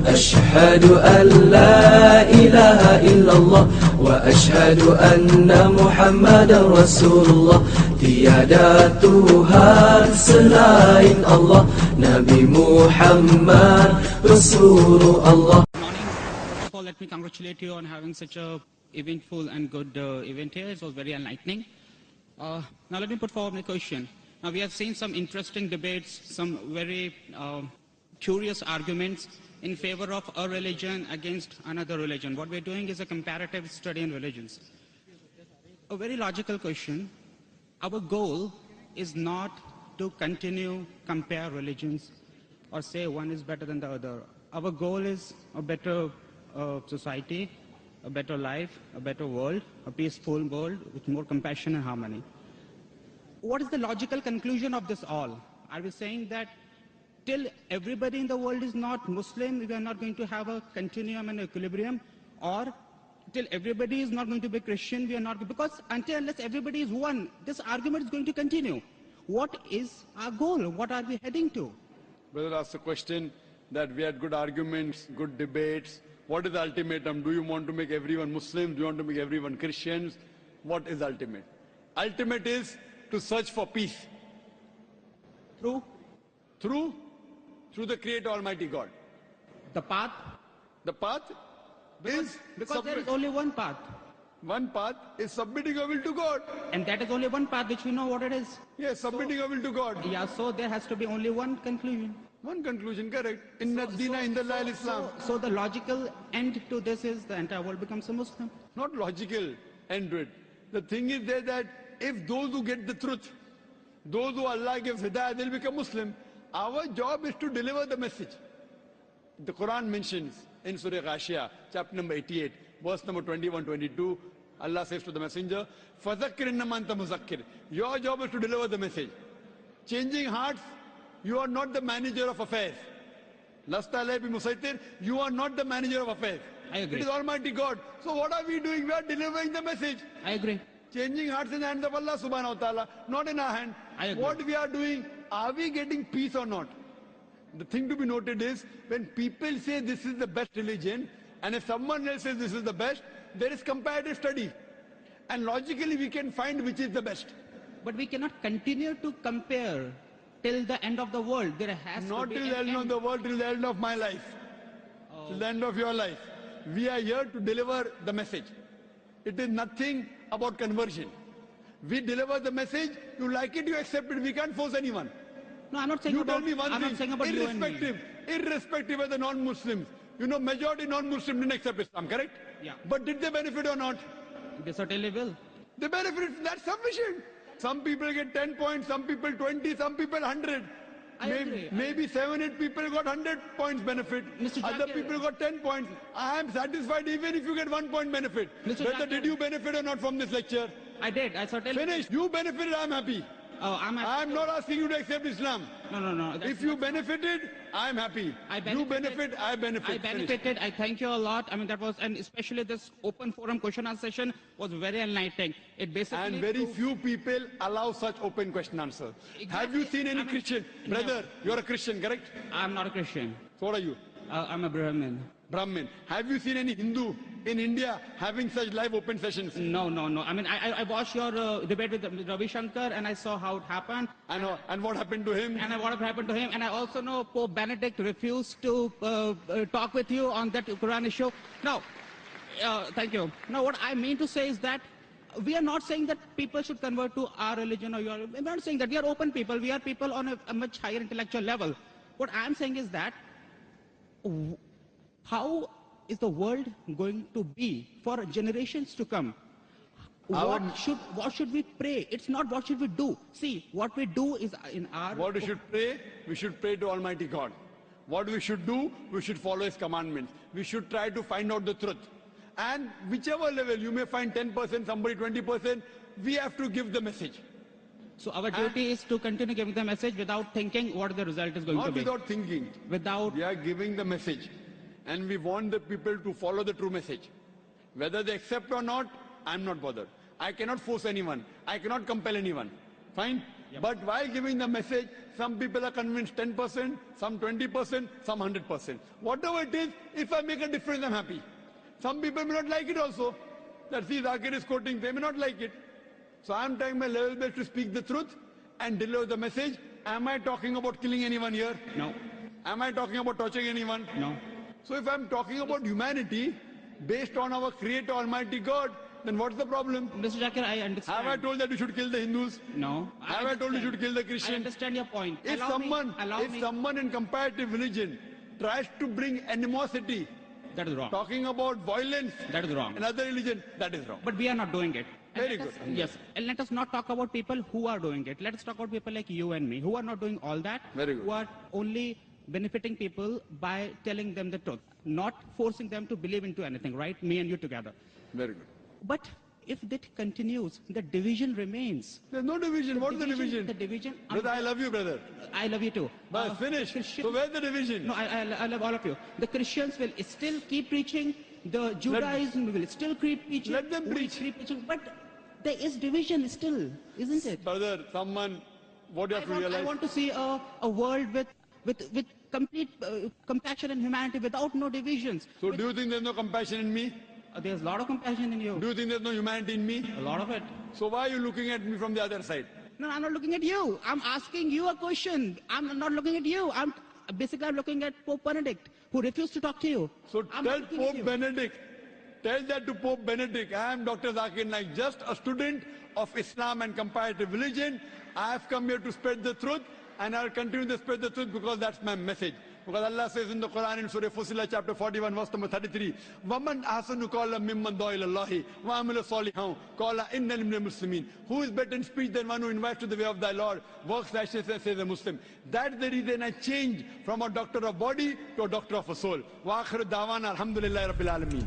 أشهد أن لا إله إلا الله وأشهد أن محمدا رسول الله. Tiada Tuhan selain Allah, Nabi Muhammad Rasulullah. Good morning. First of all, let me congratulate you on having such a eventful and good event here. It was very enlightening. Now let me put forward my question. Now we have seen some interesting debates, some very curious arguments in favor of a religion against another religion. What we're doing is a comparative study in religions. A very logical question. Our goal is not to continue compare religions or say one is better than the other. Our goal is a better society, a better life, a better world, a peaceful world with more compassion and harmony. What is the logical conclusion of this all? Are we saying that till everybody in the world is not Muslim, we are not going to have a continuum and equilibrium? Or till everybody is not going to be Christian, we are not, because until unless everybody is one, this argument is going to continue. What is our goal? What are we heading to? Brother asked a question that we had good arguments, good debates. What is the ultimatum? Do you want to make everyone Muslim? Do you want to make everyone Christians? What is ultimate? Ultimate is to search for peace. Through the Creator Almighty God. The path? The path is... Because there is only one path. One path is submitting your will to God. And that is only one path which we know what it is. Yes, submitting your will to God. Yeah, so there has to be only one conclusion. One conclusion, correct. Inna dina indallah al-Islam. So the logical end to this is the entire world becomes a Muslim. Not logical end to it. The thing is there that if those who get the truth, those who Allah gives hidayah, they'll become Muslim. Our job is to deliver the message. The Quran mentions in Surah Ghashiyah, chapter number 88, verse number 21-22, Allah says to the messenger, فَذَكِّرْ إِنَّمَا أَنْتَ مُذَكِّرْ. Your job is to deliver the message. Changing hearts, you are not the manager of affairs. Lasta alayhi bimusaytir, you are not the manager of affairs. I agree. It is Almighty God. So what are we doing? We are delivering the message. I agree. Changing hearts in the hands of Allah subhanahu wa ta'ala, not in our hand. I agree. What we are doing, are we getting peace or not? The thing to be noted is, when people say this is the best religion, and if someone else says this is the best, there is comparative study. And logically we can find which is the best. But we cannot continue to compare till the end of the world. There has Not to be till the end of the world, till the end of my life. Till the end of your life. We are here to deliver the message. It is nothing about conversion. We deliver the message, you like it, you accept it. We can't force anyone. No, I'm not saying You about, tell me one I'm thing, not saying about you and me. irrespective of the non-Muslims. You know, majority non-Muslims didn't accept Islam, correct? Yeah. But did they benefit or not? They certainly will. They benefited, that's sufficient. Some people get 10 points, some people 20, some people 100. I agree. Maybe 7, 8 people got 100 points benefit. Mr. Other Jakir. people got 10 points. I am satisfied even if you get 1 point benefit. Mr. Whether Jakir. did you benefit or not from this lecture? I did. I certainly... Finish. You benefited, I am happy. Oh, I am not asking you to accept Islam. No. If you benefited, I am happy. You benefit, I benefit. I benefited. I thank you a lot. I mean, that was, and especially this open forum question answer session was very enlightening. It basically... And very few people allow such open question answer. Exactly. Have you seen any Christian? Brother, you're a Christian, correct? I'm not a Christian. So what are you? I'm a Brahmin. Brahmin. Have you seen any Hindu in India having such live open sessions? No. I mean, I watched your debate with Ravi Shankar and I saw how it happened. I know. And what happened to him? And what happened to him. And I also know Pope Benedict refused to talk with you on that Quran issue. Now, thank you. Now, what I mean to say is that we are not saying that people should convert to our religion or your... We're not saying that. We are open people. We are people on a much higher intellectual level. What I'm saying is that how is the world going to be for generations to come? What should we pray? It's not what should we do. See, what we do is in our... What we should pray to Almighty God. What we should do, we should follow His commandments. We should try to find out the truth. And whichever level, you may find 10%, somebody 20%, we have to give the message. So our duty is to continue giving the message without thinking what the result is going to be. Not without thinking. We are giving the message. And we want the people to follow the true message. Whether they accept or not, I'm not bothered. I cannot force anyone. I cannot compel anyone. Fine? But while giving the message, some people are convinced 10%, some 20%, some 100%. Whatever it is, if I make a difference, I'm happy. Some people may not like it also. That see, Zakir is quoting, they may not like it. So I'm trying my level best to speak the truth and deliver the message. Am I talking about killing anyone here? No. Am I talking about torturing anyone? No. So if I'm talking about humanity based on our Creator Almighty God, then what's the problem? Mr. Zakir, I understand. Have I told that you should kill the Hindus? No. Have I told you should kill the Christians? I understand your point. If Allow me. someone in comparative religion tries to bring animosity, That is wrong. talking about violence, That is wrong. another religion, that is wrong. But we are not doing it. And Very let us- good. Yes. And let us not talk about people who are doing it. Let us talk about people like you and me, who are not doing all that. Very good. Who are only benefiting people by telling them the truth, not forcing them to believe into anything, right? Me and you together. Very good. But if that continues, the division remains. There's no division. What's the division? The division. Brother, I love you, brother. I love you too. But finish. Christians- So where's the division? No, I love all of you. The Christians will still keep preaching. The Judaism will still keep preaching. Let them will preach. keep preaching. But there is division still, isn't it? Brother, what you have to I realize? want to see a world with complete compassion and humanity without no divisions. So do you think there's no compassion in me? There's a lot of compassion in you. Do you think there's no humanity in me? A lot of it. So why are you looking at me from the other side? No, I'm not looking at you. I'm asking you a question. I'm not looking at you. I'm looking at Pope Benedict, who refused to talk to you. So I'm tell looking at Pope you. Benedict, tell that to Pope Benedict, I am Dr. Zakir Naik, just a student of Islam and comparative religion. I have come here to spread the truth, and I'll continue to spread the truth because that's my message. Because Allah says in the Quran in Surah Fussilat chapter 41 verse number 33, وَمَنْ أَحْسَنُ قَوْلًا مِمَّنْ دَعَا إِلَى اللَّهِ وَعَمِلَ صَالِحًا قَالَ إِنَّنِي مِنَ الْمُسْلِمِينَ. Who is better in speech than one who invites to the way of thy Lord, works righteousness, says a Muslim. That's the reason I changed from a doctor of body to a doctor of a soul. وَآخِرُ دَعْوَانَا الْحَمْدُ لِلَّهِ رَبِّ الْعَالَمِينَ.